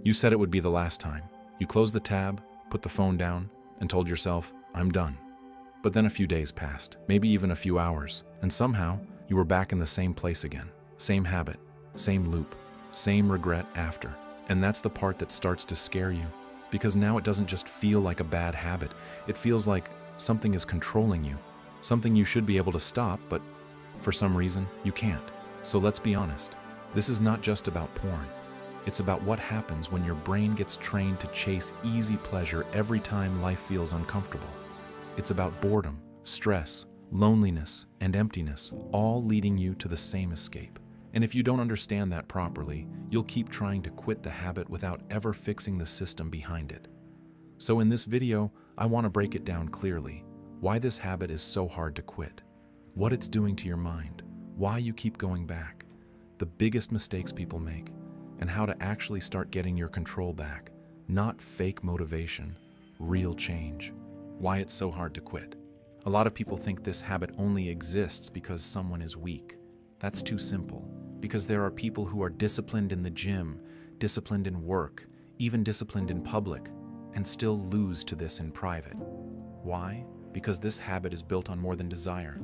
You said it would be the last time. You closed the tab, put the phone down, and told yourself, I'm done. But then a few days passed, maybe even a few hours, and somehow you were back in the same place again. Same habit, same loop, same regret after. And that's the part that starts to scare you, because now it doesn't just feel like a bad habit. It feels like something is controlling you, something you should be able to stop, but for some reason, you can't. So let's be honest, this is not just about porn. It's about what happens when your brain gets trained to chase easy pleasure every time life feels uncomfortable. It's about boredom, stress, loneliness, and emptiness, all leading you to the same escape. And if you don't understand that properly, you'll keep trying to quit the habit without ever fixing the system behind it. So in this video, I want to break it down clearly, why this habit is so hard to quit, what it's doing to your mind, why you keep going back, the biggest mistakes people make, and how to actually start getting your control back, not fake motivation, real change. Why it's so hard to quit. A lot of people think this habit only exists because someone is weak. That's too simple, because there are people who are disciplined in the gym, disciplined in work, even disciplined in public, and still lose to this in private. Why? Because this habit is built on more than desire.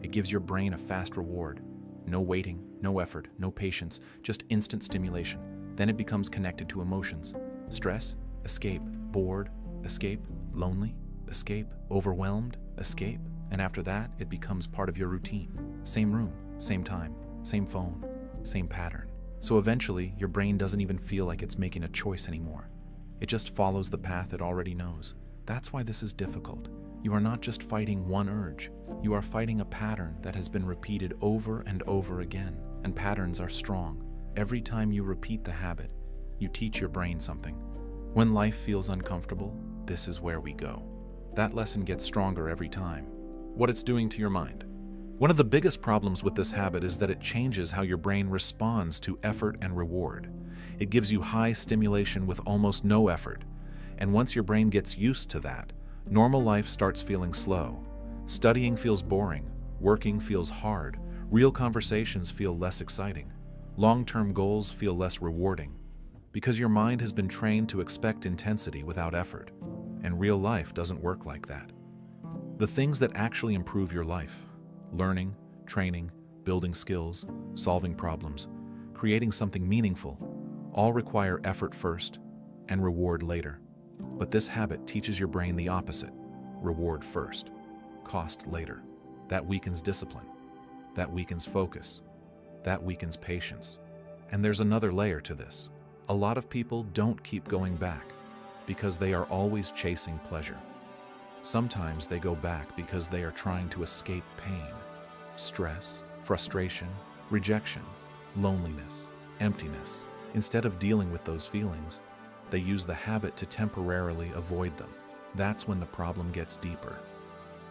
It gives your brain a fast reward. No waiting, no effort, no patience, just instant stimulation. Then it becomes connected to emotions. Stress, escape, bored, escape, lonely, escape, overwhelmed, escape. And after that, it becomes part of your routine. Same room, same time, same phone, same pattern. So eventually, your brain doesn't even feel like it's making a choice anymore. It just follows the path it already knows. That's why this is difficult. You are not just fighting one urge. You are fighting a pattern that has been repeated over and over again. And patterns are strong. Every time you repeat the habit, you teach your brain something. When life feels uncomfortable, this is where we go. That lesson gets stronger every time. What it's doing to your mind. One of the biggest problems with this habit is that it changes how your brain responds to effort and reward. It gives you high stimulation with almost no effort. And once your brain gets used to that, normal life starts feeling slow. Studying feels boring. Working feels hard. Real conversations feel less exciting. Long-term goals feel less rewarding. Because your mind has been trained to expect intensity without effort. And real life doesn't work like that. The things that actually improve your life, learning, training, building skills, solving problems, creating something meaningful, all require effort first and reward later. But this habit teaches your brain the opposite: reward first, cost later. That weakens discipline. That weakens focus. That weakens patience. And there's another layer to this. A lot of people don't keep going back because they are always chasing pleasure. Sometimes they go back because they are trying to escape pain, stress, frustration, rejection, loneliness, emptiness. Instead of dealing with those feelings, they use the habit to temporarily avoid them. That's when the problem gets deeper.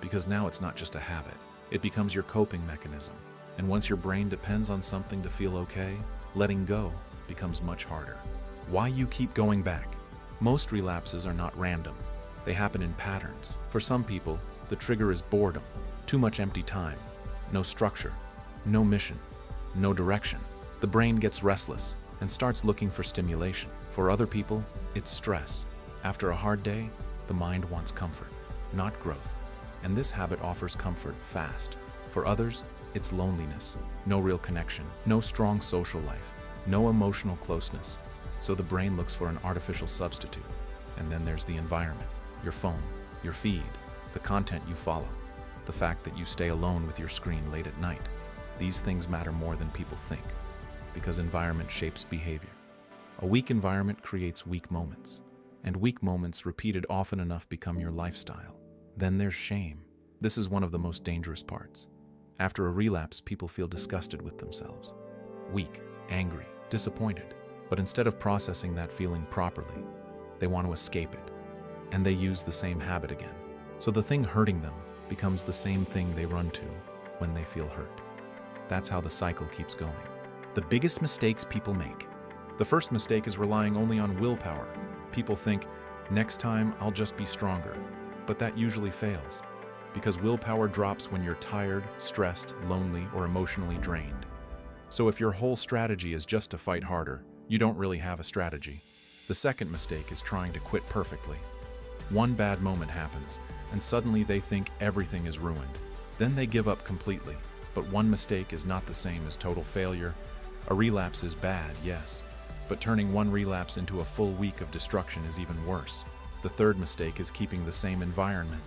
Because now it's not just a habit, it becomes your coping mechanism. And once your brain depends on something to feel okay, letting go becomes much harder. Why you keep going back? Most relapses are not random. They happen in patterns. For some people, the trigger is boredom, too much empty time, no structure, no mission, no direction. The brain gets restless and starts looking for stimulation. For other people, it's stress. After a hard day, the mind wants comfort, not growth. And this habit offers comfort fast. For others, it's loneliness, no real connection, no strong social life, no emotional closeness. So the brain looks for an artificial substitute. And then there's the environment, your phone, your feed, the content you follow, the fact that you stay alone with your screen late at night. These things matter more than people think, because environment shapes behavior. A weak environment creates weak moments, and weak moments repeated often enough become your lifestyle. Then there's shame. This is one of the most dangerous parts. After a relapse, people feel disgusted with themselves, weak, angry, disappointed. But instead of processing that feeling properly, they want to escape it, and they use the same habit again. So the thing hurting them becomes the same thing they run to when they feel hurt. That's how the cycle keeps going. The biggest mistakes people make. The first mistake is relying only on willpower. People think, next time I'll just be stronger. But that usually fails, because willpower drops when you're tired, stressed, lonely, or emotionally drained. So if your whole strategy is just to fight harder, you don't really have a strategy. The second mistake is trying to quit perfectly. One bad moment happens, and suddenly they think everything is ruined. Then they give up completely. But one mistake is not the same as total failure. A relapse is bad, yes, but turning one relapse into a full week of destruction is even worse. The third mistake is keeping the same environment,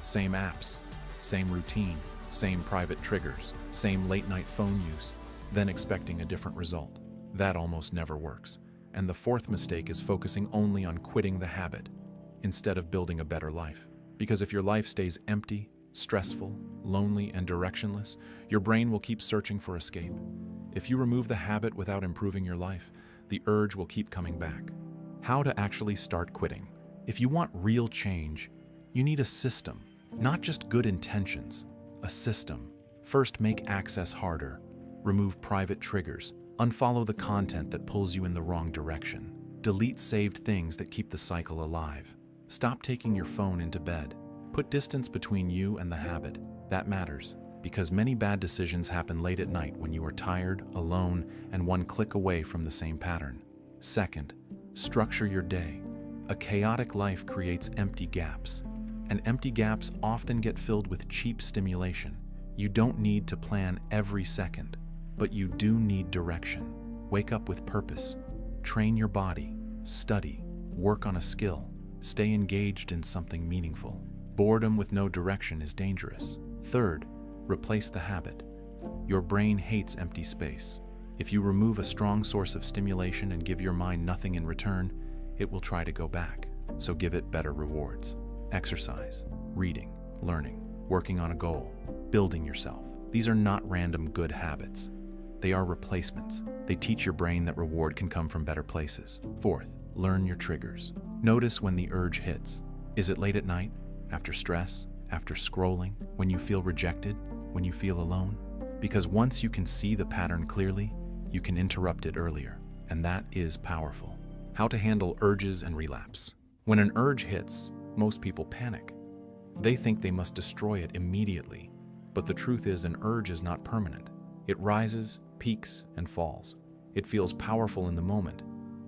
same apps, same routine, same private triggers, same late-night phone use, then expecting a different result. That almost never works. And the fourth mistake is focusing only on quitting the habit instead of building a better life. Because if your life stays empty, stressful, lonely, and directionless, your brain will keep searching for escape. If you remove the habit without improving your life, the urge will keep coming back. How to actually start quitting? If you want real change, you need a system, not just good intentions. A system. First, make access harder. Remove private triggers. Unfollow the content that pulls you in the wrong direction. Delete saved things that keep the cycle alive. Stop taking your phone into bed. Put distance between you and the habit. That matters, because many bad decisions happen late at night when you are tired, alone, and one click away from the same pattern. Second, structure your day. A chaotic life creates empty gaps, and empty gaps often get filled with cheap stimulation. You don't need to plan every second, but you do need direction. Wake up with purpose. Train your body. Study. Work on a skill. Stay engaged in something meaningful. Boredom with no direction is dangerous. Third, replace the habit. Your brain hates empty space. If you remove a strong source of stimulation and give your mind nothing in return, it will try to go back. So give it better rewards. Exercise, reading, learning, working on a goal, building yourself. These are not random good habits. They are replacements. They teach your brain that reward can come from better places. Fourth, learn your triggers. Notice when the urge hits. Is it late at night? After stress? After scrolling? When you feel rejected? When you feel alone? Because once you can see the pattern clearly, you can interrupt it earlier. And that is powerful. How to handle urges and relapse. When an urge hits, most people panic. They think they must destroy it immediately. But the truth is, an urge is not permanent. It rises, peaks, and falls. It feels powerful in the moment,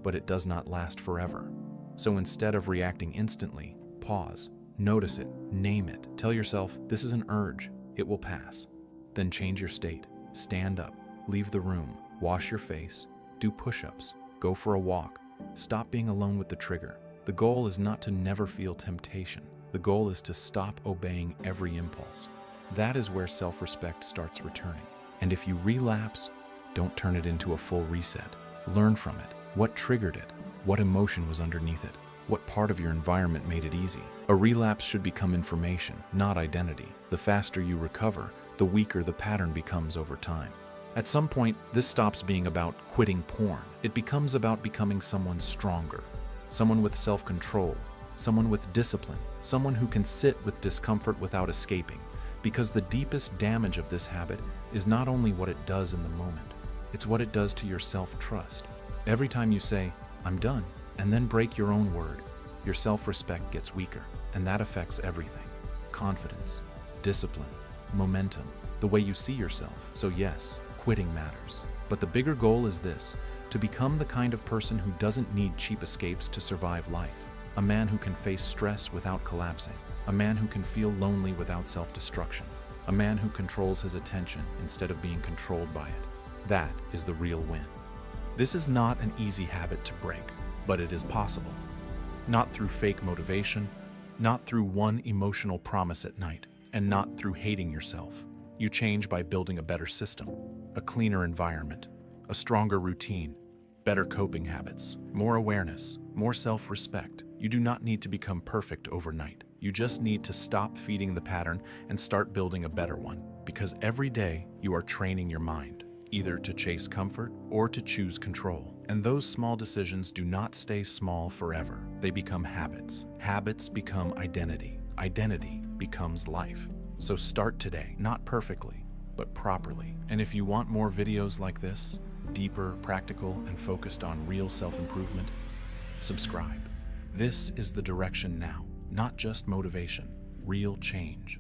but it does not last forever. So instead of reacting instantly, pause, notice it, name it. Tell yourself, this is an urge, it will pass. Then change your state. Stand up, leave the room, wash your face, do push-ups, go for a walk. Stop being alone with the trigger. The goal is not to never feel temptation. The goal is to stop obeying every impulse. That is where self-respect starts returning. And if you relapse, don't turn it into a full reset. Learn from it. What triggered it? What emotion was underneath it? What part of your environment made it easy? A relapse should become information, not identity. The faster you recover, the weaker the pattern becomes over time. At some point, this stops being about quitting porn. It becomes about becoming someone stronger, someone with self-control, someone with discipline, someone who can sit with discomfort without escaping. Because the deepest damage of this habit is not only what it does in the moment, it's what it does to your self-trust. Every time you say, I'm done, and then break your own word, your self-respect gets weaker, and that affects everything. Confidence, discipline, momentum, the way you see yourself. So yes, quitting matters. But the bigger goal is this, to become the kind of person who doesn't need cheap escapes to survive life. A man who can face stress without collapsing. A man who can feel lonely without self-destruction. A man who controls his attention instead of being controlled by it. That is the real win. This is not an easy habit to break, but it is possible. Not through fake motivation, not through one emotional promise at night, and not through hating yourself. You change by building a better system, a cleaner environment, a stronger routine, better coping habits, more awareness, more self-respect. You do not need to become perfect overnight. You just need to stop feeding the pattern and start building a better one. Because every day you are training your mind, either to chase comfort or to choose control. And those small decisions do not stay small forever. They become habits. Habits become identity. Identity becomes life. So start today, not perfectly, but properly. And if you want more videos like this, deeper, practical, and focused on real self-improvement, subscribe. This is the direction now, not just motivation, real change.